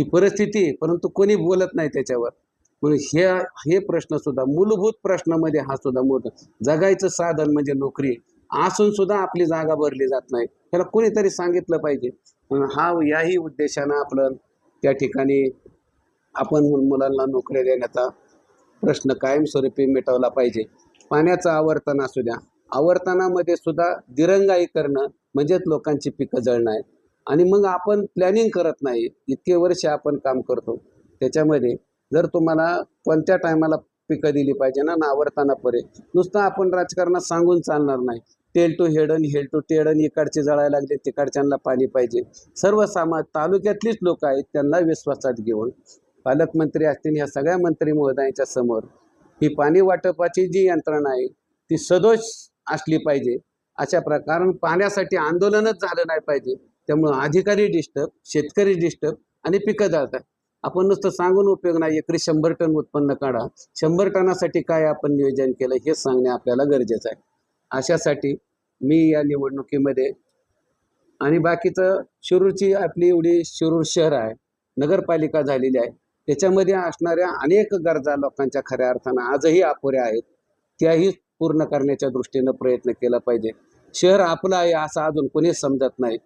ही परिस्थिती आहे, परंतु कोणी बोलत नाही त्याच्यावर. म्हणून हे प्रश्न सुद्धा मूलभूत प्रश्नामध्ये हा सुद्धा मोठा. जगायचं साधन म्हणजे नोकरी असून सुद्धा आपली जागा भरली जात नाही, त्याला कोणीतरी सांगितलं पाहिजे. म्हणून याही उद्देशानं आपलं त्या ठिकाणी आपण मुलांना नोकऱ्या देण्याचा प्रश्न कायमस्वरूपी मिटवला पाहिजे. पाण्याचं आवर्तन असू द्या, आवर्तनामध्ये सुद्धा दिरंगाई करणं म्हणजेच लोकांची पिकं जळणं आहे. आणि मग आपण प्लॅनिंग करत नाही, इतके वर्ष आपण काम करतो त्याच्यामध्ये. जर तुम्हाला कोणत्या टायमाला पिकं दिली पाहिजे ना आवर्ताना परे, नुसतं आपण राजकारणात सांगून चालणार नाही. टेल टू हेडन हेल टू टेडन, इकडचे जळायला लागले तिकडच्यांना पाणी पाहिजे. सर्व तालुक्यातलीच लोक आहेत, त्यांना विश्वासात घेऊन पालकमंत्री असतील ह्या सगळ्या मंत्री महोदयांच्या समोर ही पाणी वाटपाची जी यंत्रणा आहे ती सदोष असली पाहिजे. अशा प्रकारे पाण्यासाठी आंदोलनच झालं नाही पाहिजे. त्यामुळं अधिकारी डिस्टर्ब, शेतकरी डिस्टर्ब आणि पिकं जातात. आपण नुसतं सांगून उपयोग नाही. एकरी 100 टन उत्पन्न काढा, 100 टनासाठी काय आपण नियोजन केलं हे सांगणे आपल्याला गरजेचं आहे. अशासाठी मी या निवडणुकीमध्ये आणि बाकीचं शिरूरची आपली एवढी शिरूर शहर आहे, नगरपालिका झालेली आहे, त्याच्यामध्ये असणाऱ्या अनेक गरजा लोकांच्या खऱ्या अर्थानं आजही अपुऱ्या आहेत, त्याही पूर्ण करण्याच्या दृष्टीनं प्रयत्न केला पाहिजे. शहर आपलं आहे असं अजून कोणीच समजत नाही.